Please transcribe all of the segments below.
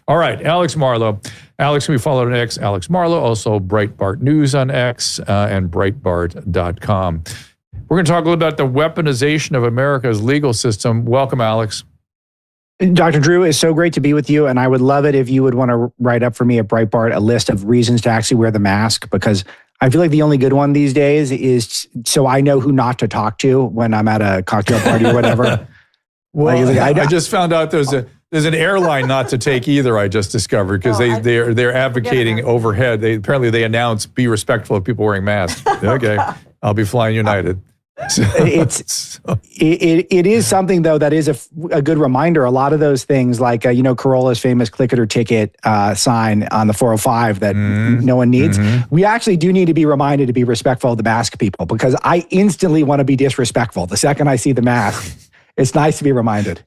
All right, Alex Marlow. Alex can be followed on X, Alex Marlow, also Breitbart News on X and Breitbart.com. We're going to talk a little about the weaponization of America's legal system. Welcome, Alex. Dr. Drew, it's so great to be with you, and I would love it if you would want to write up for me at Breitbart a list of reasons to actually wear the mask, because I feel like the only good one these days is so I know who not to talk to when I'm at a cocktail party or whatever. Well, I just found out there's an airline not to take either. I just discovered because they're advocating overhead. Apparently they announce be respectful of people wearing masks. Okay, I'll be flying United. It is something though that is a good reminder. A lot of those things, like Corolla's famous "click it or ticket" sign on the 405 that no one needs. We actually do need to be reminded to be respectful of the mask people, because I instantly want to be disrespectful the second I see the mask. It's nice to be reminded.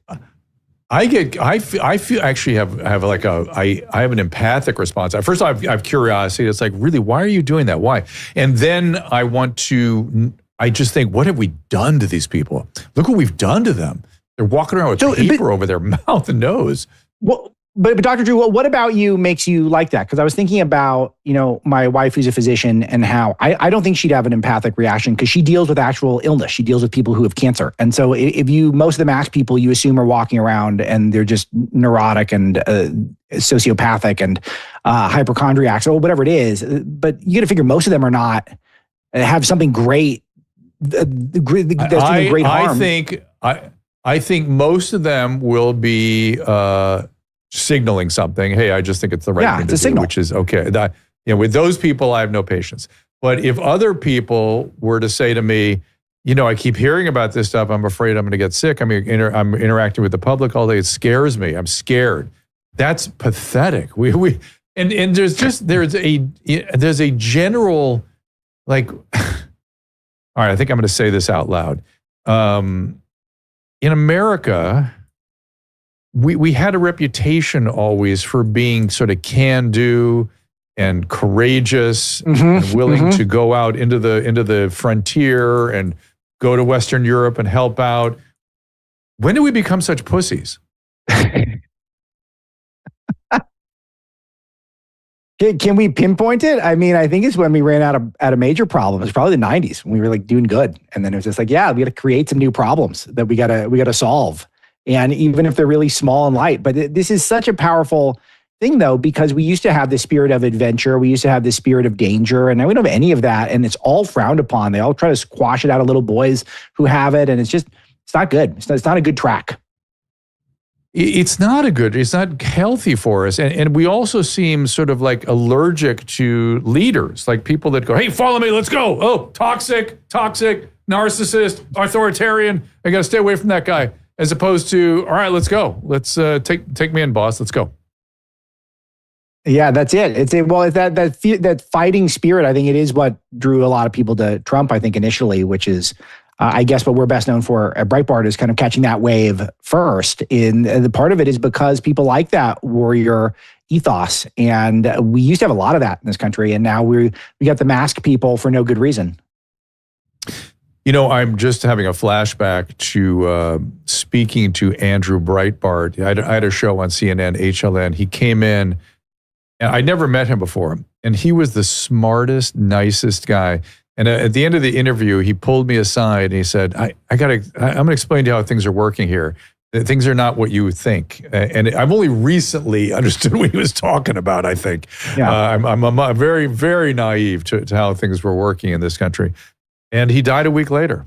I feel actually have like I have an empathic response. At first I have curiosity. It's like, really, why are you doing that? Why? And then I just think, what have we done to these people? Look what we've done to them. They're walking around with paper over their mouth and nose. Well, but Dr. Drew, what about you makes you like that? Because I was thinking about, my wife who's a physician and how I don't think she'd have an empathic reaction because she deals with actual illness. She deals with people who have cancer. And so most of the mask people you assume are walking around and they're just neurotic and sociopathic and hypochondriacs or whatever it is. But you got to figure most of them are not, have something great. That's doing great harm. I think most of them will be signaling something. Hey, I just think it's the right thing to do, signal. Which is okay. With those people, I have no patience. But if other people were to say to me, I keep hearing about this stuff, I'm afraid I'm going to get sick. I'm interacting with the public all day. It scares me. I'm scared. That's pathetic. And there's a general like. All right, I think I'm going to say this out loud. In America, we had a reputation always for being sort of can-do and courageous and willing to go out into the frontier and go to Western Europe and help out. When did we become such pussies? Can we pinpoint it? I mean, I think it's when we ran out of major problems. It's probably the 90s when we were like doing good. And then it was just like, we got to create some new problems that we got to solve. And even if they're really small and light, but this is such a powerful thing though, because we used to have this spirit of adventure. We used to have this spirit of danger, and now we don't have any of that. And it's all frowned upon. They all try to squash it out of little boys who have it. And it's not good. It's not a good track. It's not healthy for us. And we also seem sort of like allergic to leaders, like people that go, hey, follow me, let's go. Oh, toxic, narcissist, authoritarian. I got to stay away from that guy. As opposed to, all right, let's go. Let's take me in, boss. Let's go. Yeah, that's it. That fighting spirit, I think it is what drew a lot of people to Trump, I think, initially, which is, I guess what we're best known for at Breitbart is kind of catching that wave first. And the part of it is because people like that warrior ethos. And we used to have a lot of that in this country. And now we got the mask people for no good reason. I'm just having a flashback to speaking to Andrew Breitbart. I had a show on CNN, HLN. He came in, and I'd never met him before. And he was the smartest, nicest guy. And at the end of the interview, he pulled me aside and he said, I'm going to explain to you how things are working here. Things are not what you would think. And I've only recently understood what he was talking about, I think. Yeah. I'm very, very naive to how things were working in this country. And he died a week later.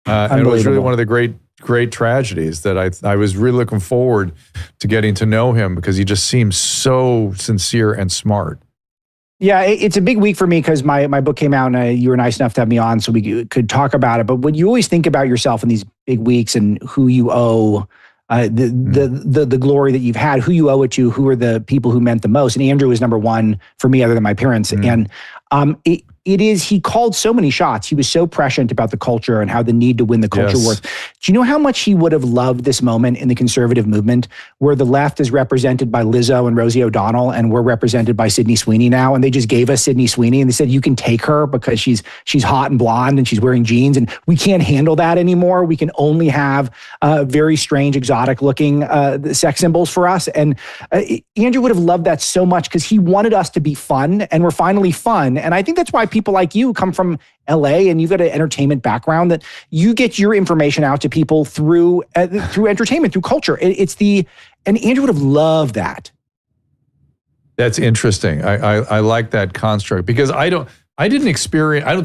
And it was really one of the great tragedies that I was really looking forward to getting to know him because he just seems so sincere and smart. Yeah, it's a big week for me because my book came out and you were nice enough to have me on so we could talk about it. But when you always think about yourself in these big weeks and who you owe the glory that you've had, who you owe it to, who are the people who meant the most. And Andrew was number one for me other than my parents. And he called so many shots. He was so prescient about the culture and how the need to win the culture wars. Do you know how much he would have loved this moment in the conservative movement where the left is represented by Lizzo and Rosie O'Donnell and we're represented by Sydney Sweeney now? And they just gave us Sydney Sweeney and they said, you can take her because she's hot and blonde and she's wearing jeans and we can't handle that anymore. We can only have very strange, exotic looking sex symbols for us. And Andrew would have loved that so much because he wanted us to be fun and we're finally fun. And I think that's why people like you come from LA and you've got an entertainment background, that you get your information out to people through entertainment, through culture. And Andrew would have loved that. That's interesting. I like that construct because I don't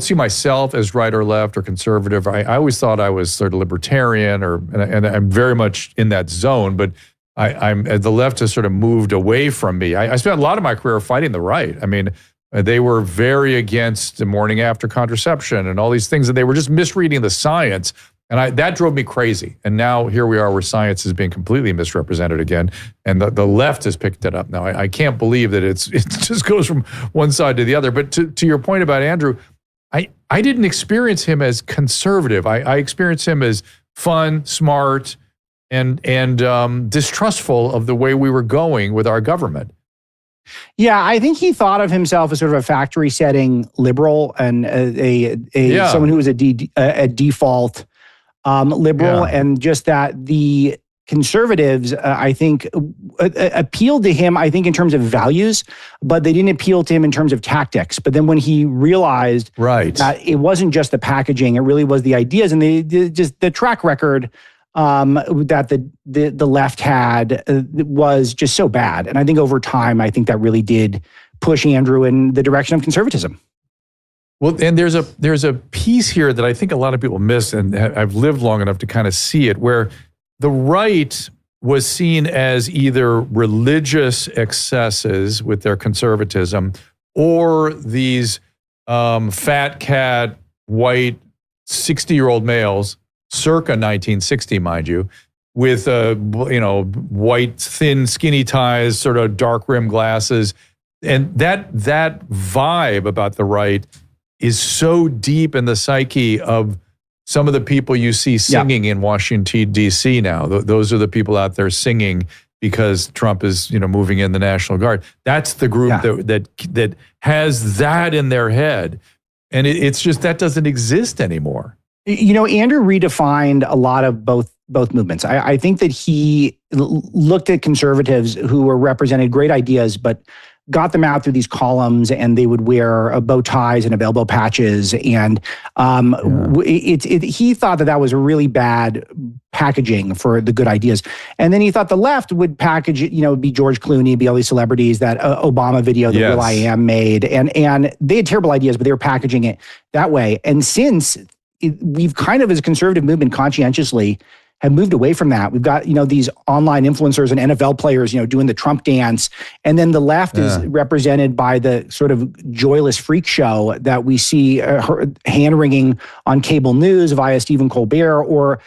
see myself as right or left or conservative. I always thought I was sort of libertarian and I'm very much in that zone, but the left has sort of moved away from me. I spent a lot of my career fighting the right. I mean, they were very against the morning after contraception and all these things, and they were just misreading the science. And that drove me crazy. And now here we are where science is being completely misrepresented again. And the left has picked it up now. I can't believe that it just goes from one side to the other. But to your point about Andrew, I didn't experience him as conservative. I experienced him as fun, smart, and distrustful of the way we were going with our government. Yeah, I think he thought of himself as sort of a factory setting liberal and someone who was a default liberal, and just that the conservatives, I think, appealed to him, I think, in terms of values, but they didn't appeal to him in terms of tactics. But then when he realized that it wasn't just the packaging, it really was the ideas and the track record that the left had was just so bad. And I think over time, I think that really did push Andrew in the direction of conservatism. Well, and there's a piece here that I think a lot of people miss, and I've lived long enough to kind of see it, where the right was seen as either religious excesses with their conservatism or these fat cat, white, 60-year-old males, circa 1960, mind you, with white, thin, skinny ties, sort of dark rim glasses. And that vibe about the right is so deep in the psyche of some of the people you see singing in Washington, D.C. now. Those are the people out there singing because Trump is, moving in the National Guard. That's the group that has that in their head. And it's just, that doesn't exist anymore. Andrew redefined a lot of both movements. I think that he looked at conservatives who were represented great ideas, but got them out through these columns, and they would wear bow ties and elbow patches. And he thought that was a really bad packaging for the good ideas. And then he thought the left would package it, be George Clooney, be all these celebrities, that Obama video that Will I Am made. And they had terrible ideas, but they were packaging it that way. And since we've kind of, as a conservative movement, conscientiously have moved away from that. We've got, these online influencers and NFL players, doing the Trump dance. And then the left is represented by the sort of joyless freak show that we see hand-wringing on cable news via Stephen Colbert, or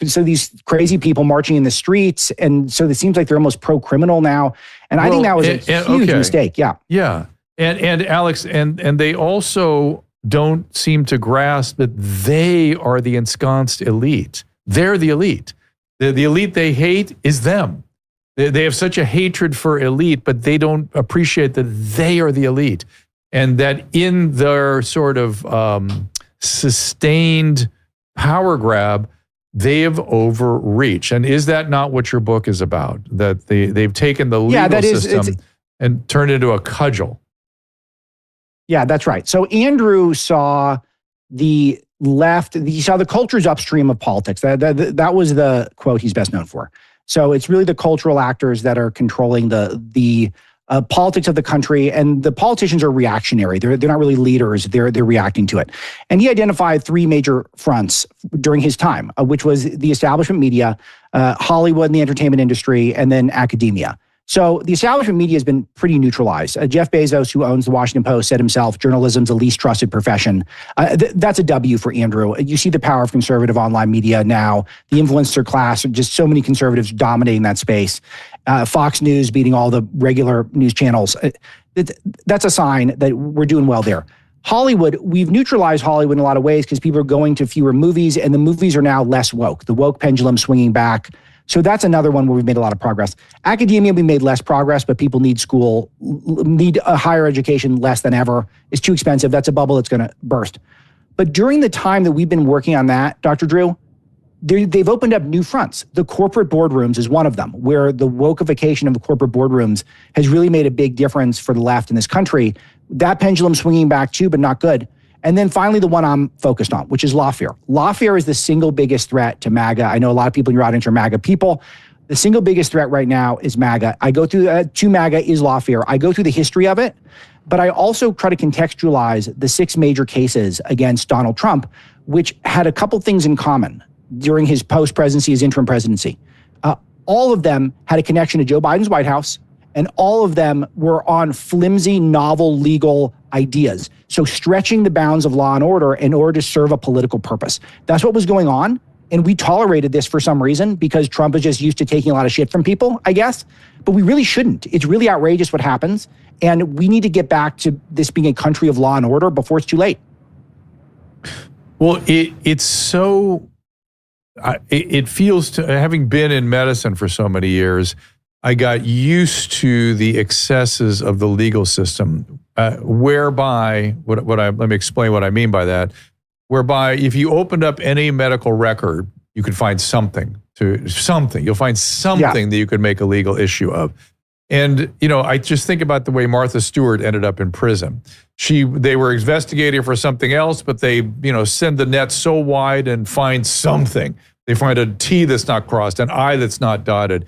so these crazy people marching in the streets. And so it seems like they're almost pro-criminal now. And I think that was a huge mistake. Yeah. Yeah. And Alex, and they also don't seem to grasp that they are the ensconced elite. They're the elite. The elite they hate is them. They have such a hatred for elite, but they don't appreciate that they are the elite. And that in their sort of sustained power grab, they have overreached. And is that not what your book is about? That they've taken the legal system and turned it into a cudgel. Yeah, that's right. So Andrew saw the left, he saw the culture's upstream of politics. That was the quote he's best known for. So it's really the cultural actors that are controlling the politics of the country, and the politicians are reactionary. They're not really leaders. They're reacting to it. And he identified three major fronts during his time, which was the establishment media, Hollywood and the entertainment industry, and then academia. So the establishment media has been pretty neutralized. Jeff Bezos, who owns the Washington Post, said himself, journalism's the least trusted profession. That's a W for Andrew. You see the power of conservative online media now. The influencer class, just so many conservatives dominating that space. Fox News beating all the regular news channels. That's a sign that we're doing well there. Hollywood, we've neutralized Hollywood in a lot of ways because people are going to fewer movies and the movies are now less woke. The woke pendulum swinging back. So that's another one where we've made a lot of progress. Academia, we made less progress, but people need a higher education less than ever. It's too expensive. That's a bubble that's going to burst. But during the time that we've been working on that, Dr. Drew, they've opened up new fronts. The corporate boardrooms is one of them, where the wokeification of the corporate boardrooms has really made a big difference for the left in this country. That pendulum swinging back too, but not good. And then finally, the one I'm focused on, which is Lawfare. Lawfare is the single biggest threat to MAGA. I know a lot of people in your audience are MAGA people. The single biggest threat right now is MAGA. I go through, to MAGA is Lawfare. I go through the history of it, but I also try to contextualize the 6 major cases against Donald Trump, which had a couple things in common during his post-presidency, his interim presidency. All of them had a connection to Joe Biden's White House, and all of them were on flimsy, novel, legal ideas. So stretching the bounds of law and order in order to serve a political purpose. That's what was going on. And we tolerated this for some reason because Trump is just used to taking a lot of shit from people, I guess. But we really shouldn't. It's really outrageous what happens. And we need to get back to this being a country of law and order before it's too late. Well, it's so... It feels, to having been in medicine for so many years, I got used to the excesses of the legal system, whereby, let me explain what I mean by that, whereby if you opened up any medical record, you could find something. You'll find something that you could make a legal issue of. And, I just think about the way Martha Stewart ended up in prison. They were investigating for something else, but they, send the net so wide and find something. They find a T that's not crossed, an I that's not dotted.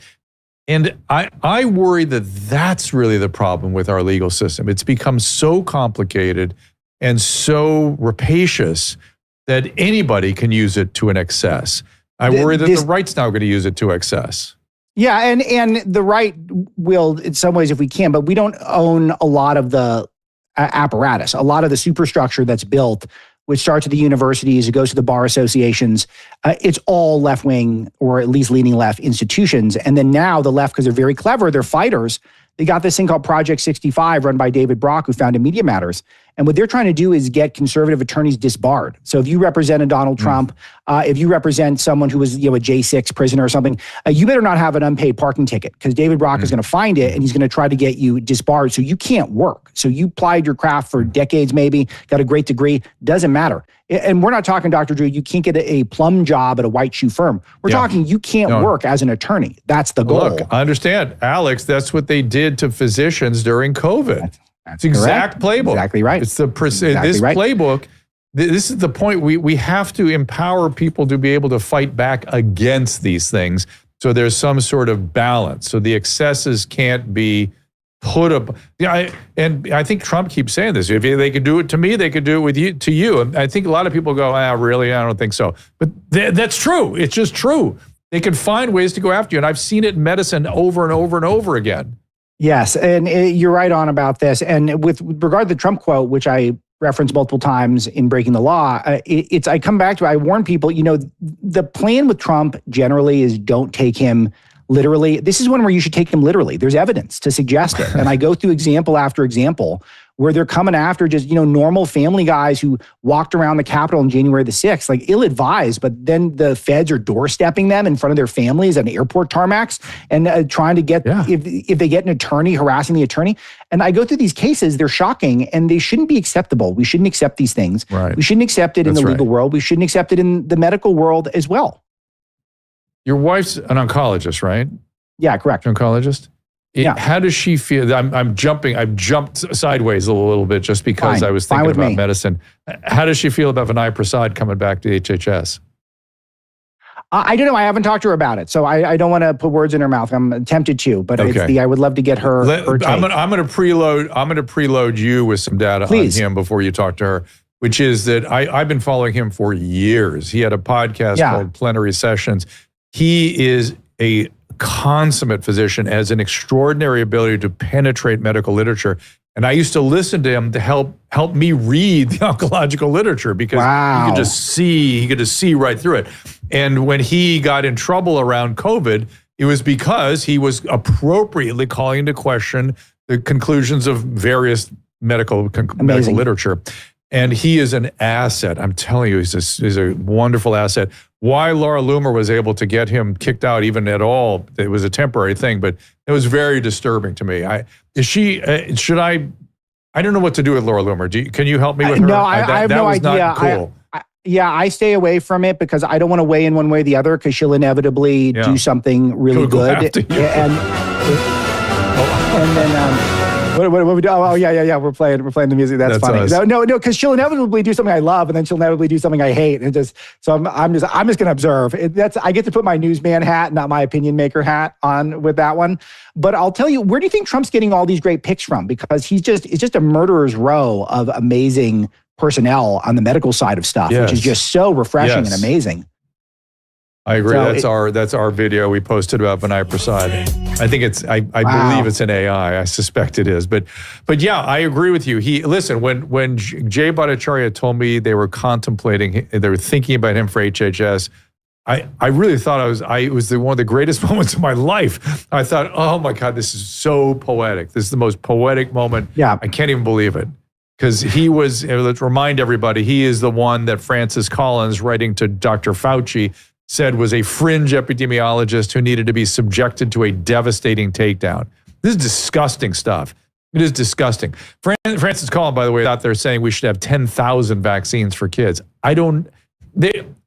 And I worry that that's really the problem with our legal system. It's become so complicated and so rapacious that anybody can use it to an excess. I worry that the right's now going to use it to excess. Yeah, and the right will, in some ways, if we can, but we don't own a lot of the apparatus, a lot of the superstructure that's built, which starts at the universities, it goes to the bar associations. It's all left-wing or at least leaning left institutions. And then now the left, because they're very clever, they're fighters, they got this thing called Project 65 run by David Brock, who founded Media Matters. And what they're trying to do is get conservative attorneys disbarred. So if you represent a Donald Trump, if you represent someone who was a J6 prisoner or something, you better not have an unpaid parking ticket because David Brock is going to find it and he's going to try to get you disbarred so you can't work. So you plied your craft for decades maybe, got a great degree, doesn't matter. And we're not talking, Dr. Drew, you can't get a plum job at a white shoe firm. We're talking you can't work as an attorney. That's the goal. Look, I understand. Alex, that's what they did to physicians during COVID. That's the exact playbook. Exactly right. It's playbook. This is the point. We have to empower people to be able to fight back against these things. So there's some sort of balance. So the excesses can't be put up. And I think Trump keeps saying this. If they could do it to me, they could do it with you to you. And I think a lot of people go, really? I don't think so. But that's true. It's just true. They can find ways to go after you. And I've seen it in medicine over and over and over again. Yes, and you're right on about this. And with regard to the Trump quote, which I referenced multiple times in Breaking the Law, I come back to, I warn people, the plan with Trump generally is don't take him literally. This is one where you should take him literally. There's evidence to suggest it. And I go through example after example where they're coming after just, normal family guys who walked around the Capitol on January the 6th, like ill-advised, but then the feds are doorstepping them in front of their families at airport tarmacs and trying to get, if they get an attorney, harassing the attorney. And I go through these cases, they're shocking and they shouldn't be acceptable. We shouldn't accept these things. Right. We shouldn't accept it in the legal world. We shouldn't accept it in the medical world as well. Your wife's an oncologist, right? Yeah, correct. Oncologist? How does she feel? I've jumped sideways a little bit just because I was thinking about medicine. How does she feel about Vinay Prasad coming back to HHS? I don't know. I haven't talked to her about it, so I don't want to put words in her mouth. I'm tempted to, but I would love to get her take. I'm going to preload you with some data on him before you talk to her, which is that I've been following him for years. He had a podcast called Plenary Sessions. He is a consummate physician, has an extraordinary ability to penetrate medical literature. And I used to listen to him to help me read the oncological literature because he could just see right through it. And when he got in trouble around COVID, it was because he was appropriately calling into question the conclusions of various medical literature. And he is an asset. I'm telling you, he's a wonderful asset. Why Laura Loomer was able to get him kicked out even at all, it was a temporary thing, but it was very disturbing to me. I don't know what to do with Laura Loomer. Can you help me with her? No, I have no idea. Not cool. I stay away from it because I don't want to weigh in one way or the other because she'll inevitably do something really good. And then what we do? Oh yeah. We're playing the music. That's funny. Us. No, because she'll inevitably do something I love, and then she'll inevitably do something I hate. And I'm just going to observe. I get to put my newsman hat, not my opinion maker hat, on with that one. But I'll tell you, where do you think Trump's getting all these great picks from? Because it's just a murderer's row of amazing personnel on the medical side of stuff, which is just so refreshing and amazing. I agree. So that's our video we posted about Vinay Prasad. I think I believe it's an AI. I suspect it is. But yeah, I agree with you. Listen, when Jay Bhattacharya told me they were thinking about him for HHS, I really thought it was one of the greatest moments of my life. I thought, oh my God, this is so poetic. This is the most poetic moment. Yeah. I can't even believe it. Because let's remind everybody, he is the one that Francis Collins, writing to Dr. Fauci, said was a fringe epidemiologist who needed to be subjected to a devastating takedown. This is disgusting stuff. It is disgusting. Francis Collins, by the way, out there saying we should have 10,000 vaccines for kids.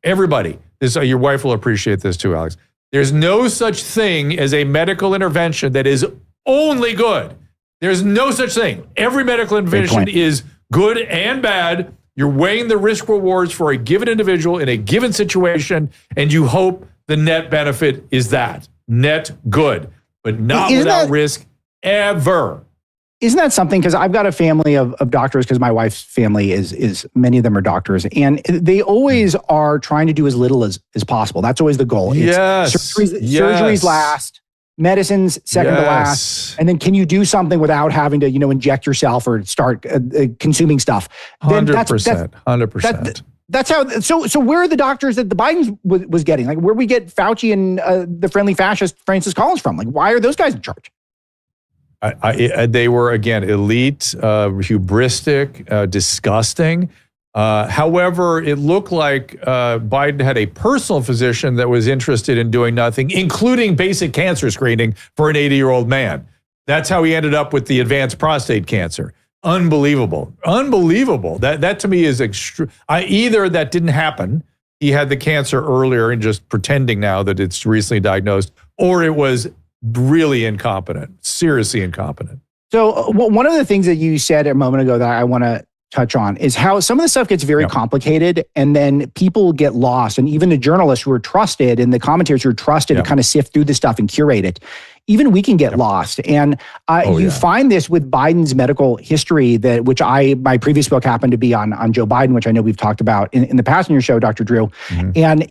Everybody, your wife will appreciate this too, Alex. There's no such thing as a medical intervention that is only good. There's no such thing. Every medical intervention is good and bad. You're weighing the risk rewards for a given individual in a given situation, and you hope the net benefit is that net good, but not without risk ever. Isn't that something? Because I've got a family of doctors, because my wife's family is many of them are doctors, and they always are trying to do as little as possible. That's always the goal. Surgeries last. Medicines second to last, and then can you do something without having to, inject yourself or start consuming stuff? 100%. That's how. So where are the doctors that the Biden was getting? Like, where we get Fauci and the friendly fascist Francis Collins from? Like, why are those guys in charge? They were, again, elite, hubristic, disgusting. However, it looked like Biden had a personal physician that was interested in doing nothing, including basic cancer screening for an 80-year-old man. That's how he ended up with the advanced prostate cancer. Unbelievable. That to me is extreme. Either that didn't happen, he had the cancer earlier and just pretending now that it's recently diagnosed, or it was really incompetent, seriously incompetent. So one of the things that you said a moment ago that I want to touch on is how some of the stuff gets very complicated, and then people get lost. And even the journalists who are trusted and the commentators who are trusted to kind of sift through the stuff and curate it, even we can get lost. And you find this with Biden's medical history, which my previous book happened to be on Joe Biden, which I know we've talked about in the past in your show, Dr. Drew. Mm-hmm. And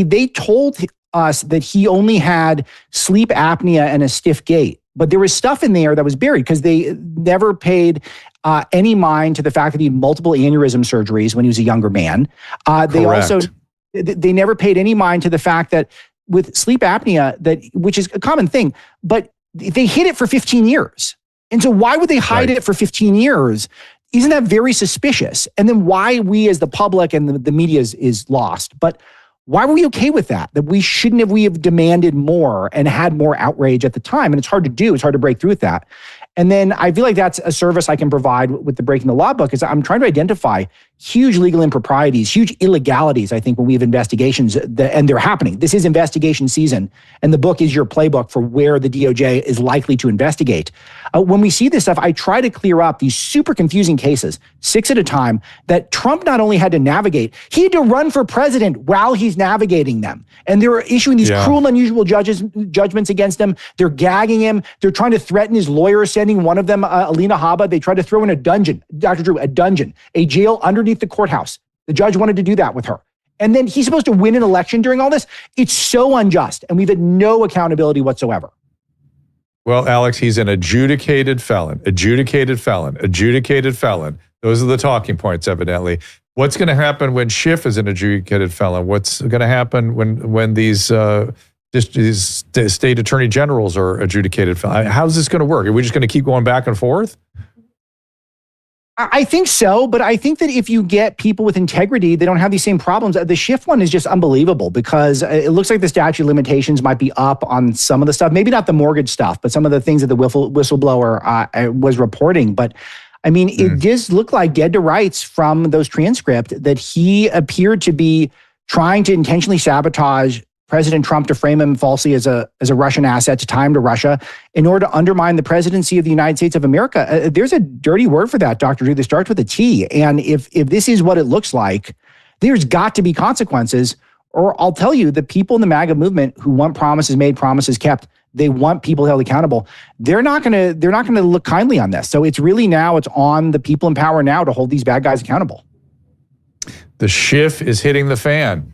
they told us that he only had sleep apnea and a stiff gait. But there was stuff in there that was buried because they never paid any mind to the fact that he had multiple aneurysm surgeries when he was a younger man. They never paid any mind to the fact that with sleep apnea, which is a common thing, but they hid it for 15 years. And so why would they hide it for 15 years? Isn't that very suspicious? And then why we as the public and the media is lost. But why were we okay with that? That we have demanded more and had more outrage at the time. And it's hard to do. It's hard to break through with that. And then I feel like that's a service I can provide with the Breaking the Law book, is I'm trying to identify huge legal improprieties, huge illegalities, I think, when we have investigations, and they're happening. This is investigation season, and the book is your playbook for where the DOJ is likely to investigate. When we see this stuff, I try to clear up these super confusing cases, 6 at a time, that Trump not only had to navigate, he had to run for president while he's navigating them. And they're issuing these cruel, unusual judgments against him. They're gagging him. They're trying to threaten his lawyer, sending one of them, Alina Habba. They tried to throw in a dungeon, Dr. Drew, a jail underneath the courthouse. The judge wanted to do that with her. And then he's supposed to win an election during all this. It's so unjust. And we've had no accountability whatsoever. Well, Alex, he's an adjudicated felon. Those are the talking points, evidently. What's going to happen when Schiff is an adjudicated felon? What's going to happen when these state attorney generals are adjudicated felons? How's this going to work? Are we just going to keep going back and forth? I think so, but I think that if you get people with integrity, they don't have these same problems. The shift one is just unbelievable because it looks like the statute of limitations might be up on some of the stuff, maybe not the mortgage stuff, but some of the things that the whistleblower was reporting. But I mean, it does look like dead to rights from those transcripts that he appeared to be trying to intentionally sabotage President Trump to frame him falsely as a Russian asset, to tie him to Russia in order to undermine the presidency of the United States of America. There's a dirty word for that, Dr. Drew, that starts with a T. And if this is what it looks like, there's got to be consequences. Or I'll tell you, the people in the MAGA movement who want promises made, promises kept, they want people held accountable. They're not going to look kindly on this. So it's really now, it's on the people in power now to hold these bad guys accountable. The shift is hitting the fan.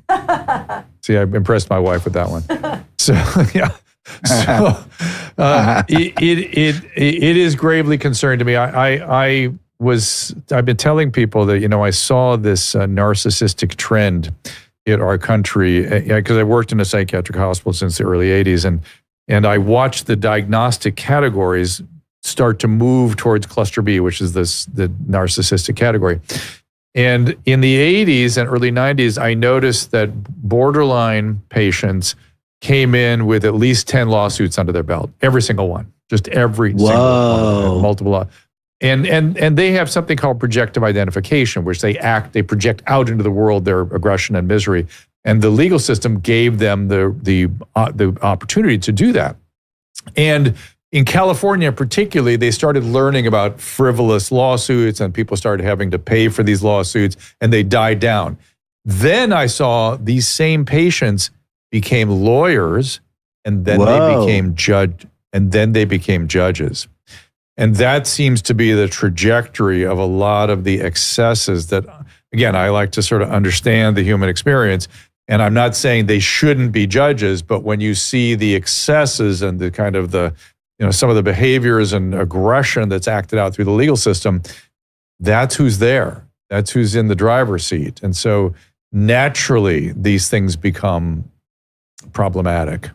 See, I impressed my wife with that one. So, yeah. So, it is gravely concerning to me. I've been telling people that, I saw this narcissistic trend in our country because I worked in a psychiatric hospital since the early 80s, and I watched the diagnostic categories start to move towards cluster B, which is the narcissistic category. And in the 80s and early 90s, I noticed that borderline patients came in with at least 10 lawsuits under their belt. Every single one. Just every single one. Multiple. And they have something called projective identification, which they project out into the world their aggression and misery. And the legal system gave them the opportunity to do that. And in California, particularly, they started learning about frivolous lawsuits and people started having to pay for these lawsuits and they died down. Then I saw these same patients became lawyers and then they became judges. And that seems to be the trajectory of a lot of the excesses that, again, I like to sort of understand the human experience. And I'm not saying they shouldn't be judges, but when you see the excesses and the kind of some of the behaviors and aggression that's acted out through the legal system, that's who's there. That's who's in the driver's seat. And so naturally, these things become problematic.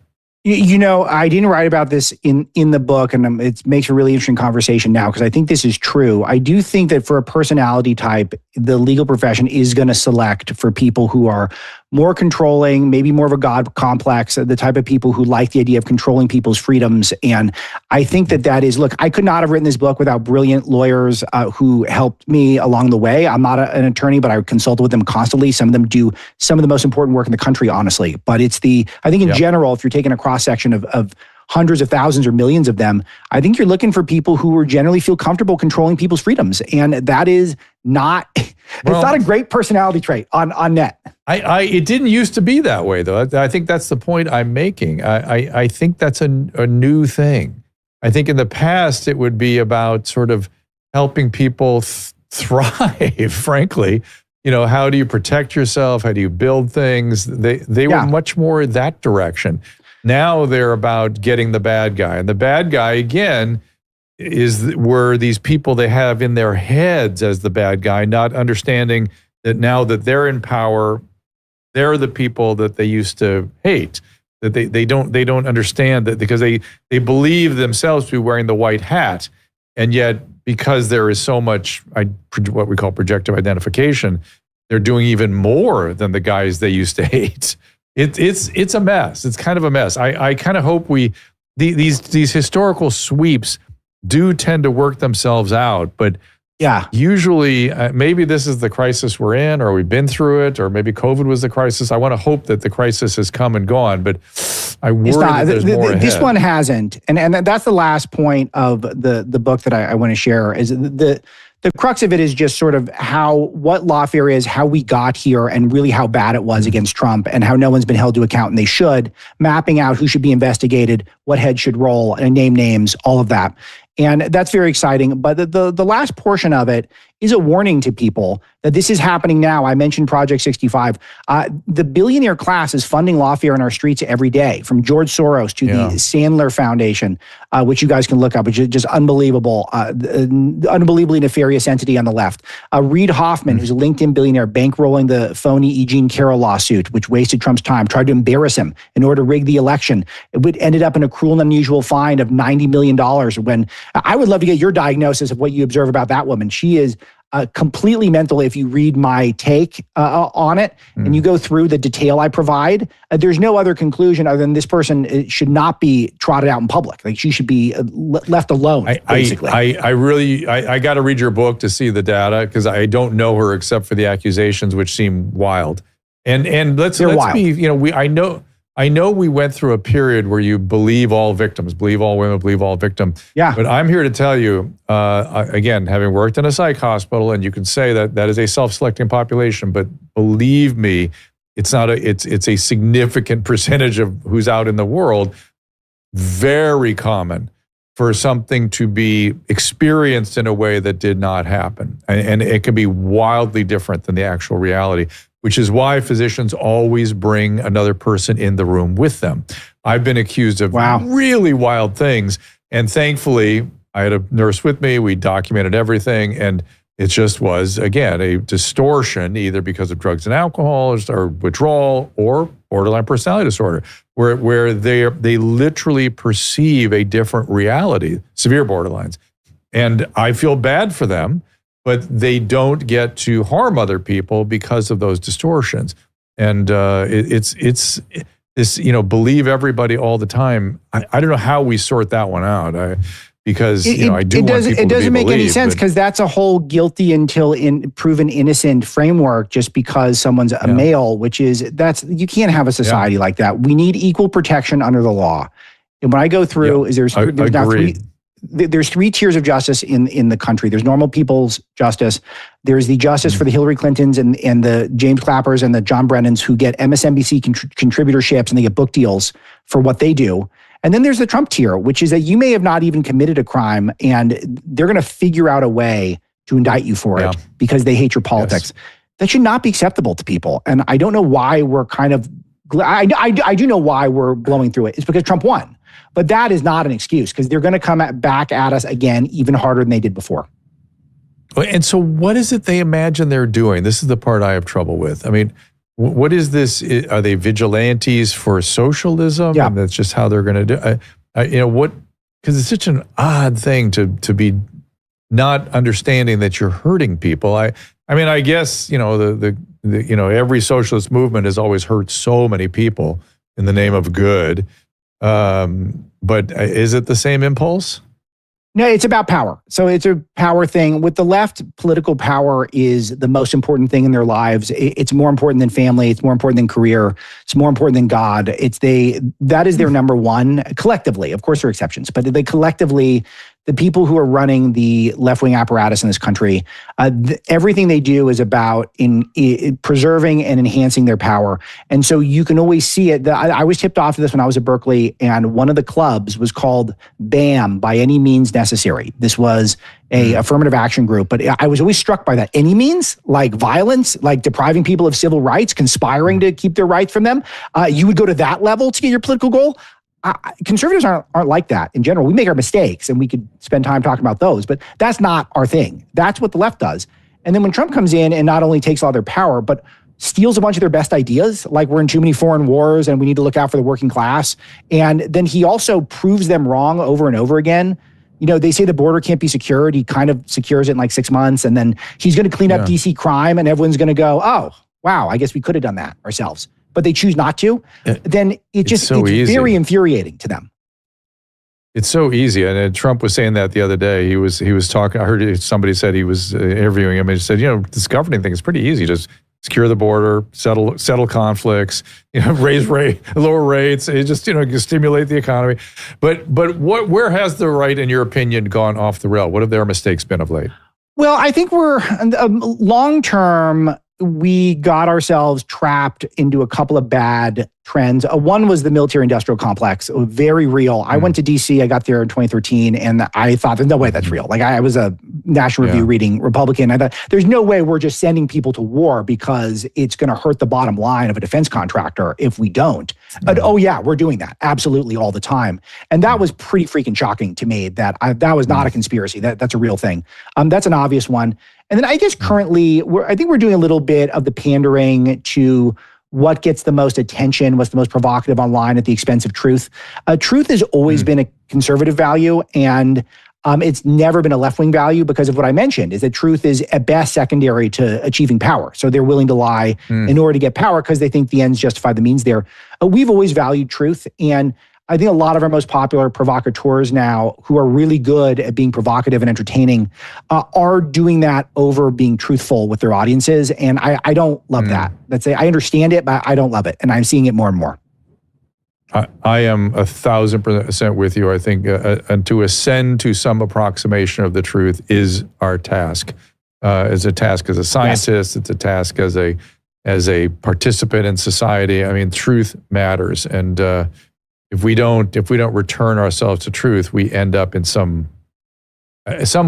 I didn't write about this in the book, and it makes a really interesting conversation now because I think this is true. I do think that for a personality type, the legal profession is going to select for people who are more controlling, maybe more of a God complex, the type of people who like the idea of controlling people's freedoms. And I think that is, look, I could not have written this book without brilliant lawyers who helped me along the way. I'm not an attorney, but I consulted with them constantly. Some of them do some of the most important work in the country, honestly. But I think in general, if you're taking a cross-section of hundreds of thousands or millions of them, I think you're looking for people who generally feel comfortable controlling people's freedoms. And that is not, it's not a great personality trait on net. It didn't used to be that way, though. I think that's the point I'm making. I think that's a new thing. I think in the past, it would be about sort of helping people thrive, frankly. How do you protect yourself? How do you build things? They were much more that direction. Now they're about getting the bad guy. And the bad guy, again, were these people they have in their heads as the bad guy, not understanding that now that they're in power, they're the people that they used to hate. That they don't understand that because they believe themselves to be wearing the white hat. And yet, because there is so much what we call projective identification, they're doing even more than the guys they used to hate. It's a mess. It's kind of a mess. I kind of hope these historical sweeps do tend to work themselves out, but usually maybe this is the crisis we're in, or we've been through it, or maybe COVID was the crisis. I want to hope that the crisis has come and gone, but I worry that there's more ahead. This one hasn't, and that's the last point of the book that I want to share is the crux of it is just sort of what Lawfare is, how we got here, and really how bad it was against Trump, and how no one's been held to account, and they should, mapping out who should be investigated, what heads should roll, and name names, all of that. And that's very exciting. But the last portion of it is a warning to people that this is happening now. I mentioned Project 65. The billionaire class is funding Lawfare in our streets every day, from George Soros to the Sandler Foundation, which you guys can look up, which is just unbelievable, unbelievably nefarious entity on the left. Reid Hoffman, who's a LinkedIn billionaire, bankrolling the phony E. Jean Carroll lawsuit, which wasted Trump's time, tried to embarrass him in order to rig the election. It ended up in a cruel and unusual fine of $90 million when I would love to get your diagnosis of what you observe about that woman. She is completely mental if you read my take on it and you go through the detail I provide. There's no other conclusion other than this person should not be trotted out in public. Like she should be left alone, basically. I got to read your book to see the data because I don't know her except for the accusations, which seem wild. And let's be, I know we went through a period where you believe all victims, believe all women, believe all victims. Yeah. But I'm here to tell you, again, having worked in a psych hospital, and you can say that is a self-selecting population, but believe me, it's not it's a significant percentage of who's out in the world. Very common for something to be experienced in a way that did not happen. And it can be wildly different than the actual reality, which is why physicians always bring another person in the room with them. I've been accused of really wild things. And thankfully, I had a nurse with me. We documented everything. And it just was, again, a distortion, either because of drugs and alcohol or withdrawal or borderline personality disorder, where they literally perceive a different reality, severe borderlines. And I feel bad for them, but they don't get to harm other people because of those distortions. And it's this, believe everybody all the time. I don't know how we sort that one out. Because I do want people to be it doesn't make believed, any sense because that's a whole guilty until proven innocent framework just because someone's a male, which is you can't have a society like that. We need equal protection under the law. And when I go through, there's three tiers of justice in the country. There's normal people's justice. There's the justice for the Hillary Clintons and the James Clappers and the John Brennans who get MSNBC contributorships and they get book deals for what they do. And then there's the Trump tier, which is that you may have not even committed a crime and they're going to figure out a way to indict you for it because they hate your politics. Yes. That should not be acceptable to people. And I don't know why we're I do know why we're blowing through it. It's because Trump won. But that is not an excuse because they're going to come back at us again even harder than they did before. And so what is it they imagine they're doing? This is the part I have trouble with. I mean, what is this? Are they vigilantes for socialism? Yeah. And that's just how they're going to do it. Because it's such an odd thing to be not understanding that you're hurting people. I mean, I guess, every socialist movement has always hurt so many people in the name of good. But is it the same impulse? No, it's about power. So it's a power thing. With the left, political power is the most important thing in their lives. It's more important than family. It's more important than career. It's more important than God. That is their number one collectively. Of course, there are exceptions, but they collectively, the people who are running the left-wing apparatus in this country, everything they do is about in preserving and enhancing their power. And so you can always see it. I was tipped off to this when I was at Berkeley, and one of the clubs was called BAM, by any means necessary. This was a affirmative action group, but I was always struck by that. Any means, like violence, like depriving people of civil rights, conspiring to keep their rights from them. You would go to that level to get your political goal. Conservatives aren't like that in general. We make our mistakes and we could spend time talking about those, but that's not our thing. That's what the left does. And then when Trump comes in and not only takes all their power, but steals a bunch of their best ideas, like we're in too many foreign wars and we need to look out for the working class. And then he also proves them wrong over and over again. They say the border can't be secured. He kind of secures it in like 6 months. And then he's going to clean up DC crime and everyone's going to go, oh, wow, I guess we could have done that ourselves. But they choose not to, then it's very infuriating to them. It's so easy. And Trump was saying that the other day. He was talking, I heard somebody said he was interviewing him and he said, this governing thing is pretty easy. Just secure the border, settle conflicts, lower rates, just stimulate the economy. But where has the right, in your opinion, gone off the rail? What have their mistakes been of late? Well, I think we're long term. We got ourselves trapped into a couple of bad trends. One was the military-industrial complex, very real. I went to D.C., I got there in 2013, and I thought, there's no way that's real. Like, I was a National Review reading Republican. I thought, there's no way we're just sending people to war because it's going to hurt the bottom line of a defense contractor if we don't. But, we're doing that absolutely all the time. And that was pretty freaking shocking to me that was not a conspiracy. That's a real thing. That's an obvious one. And then I guess currently, I think we're doing a little bit of the pandering to what gets the most attention, what's the most provocative online at the expense of truth. Truth has always been a conservative value, and It's never been a left-wing value because of what I mentioned, is that truth is at best secondary to achieving power. So they're willing to lie in order to get power because they think the ends justify the means there. We've always valued truth. And I think a lot of our most popular provocateurs now who are really good at being provocative and entertaining are doing that over being truthful with their audiences. And I don't love that. I understand it, but I don't love it. And I'm seeing it more and more. I am 1,000% with you. I think and to ascend to some approximation of the truth is our task. It's a task as a scientist. Yes. It's a task as a participant in society. I mean, truth matters. And if we don't return ourselves to truth, we end up in some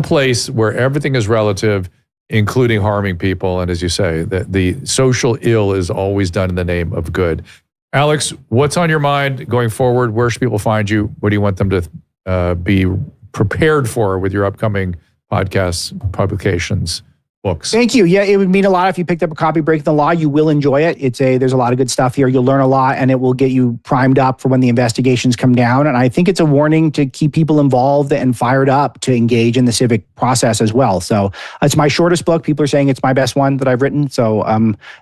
place where everything is relative, including harming people. And as you say, the social ill is always done in the name of good. Alex, what's on your mind going forward? Where should people find you? What do you want them to be prepared for with your upcoming podcasts, publications, books? Thank you. Yeah, it would mean a lot if you picked up a copy of Breaking the Law. You will enjoy it. There's a lot of good stuff here. You'll learn a lot, and it will get you primed up for when the investigations come down. And I think it's a warning to keep people involved and fired up to engage in the civic process as well. So it's my shortest book. People are saying it's my best one that I've written. So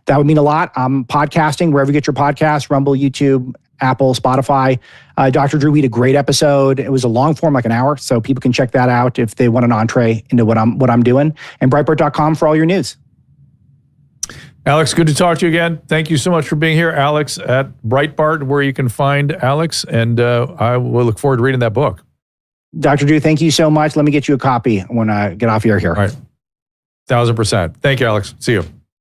that would mean a lot. Podcasting, wherever you get your podcasts, Rumble, YouTube, Apple, Spotify. Dr. Drew, we had a great episode. It was a long form, like an hour, so people can check that out if they want an entree into what I'm doing. And Breitbart.com for all your news. Alex, good to talk to you again. Thank you so much for being here. Alex at Breitbart, where you can find Alex, and I will look forward to reading that book. Dr. Drew, thank you so much. Let me get you a copy when I get off air here. All right. 1,000%. Thank you, Alex. See you.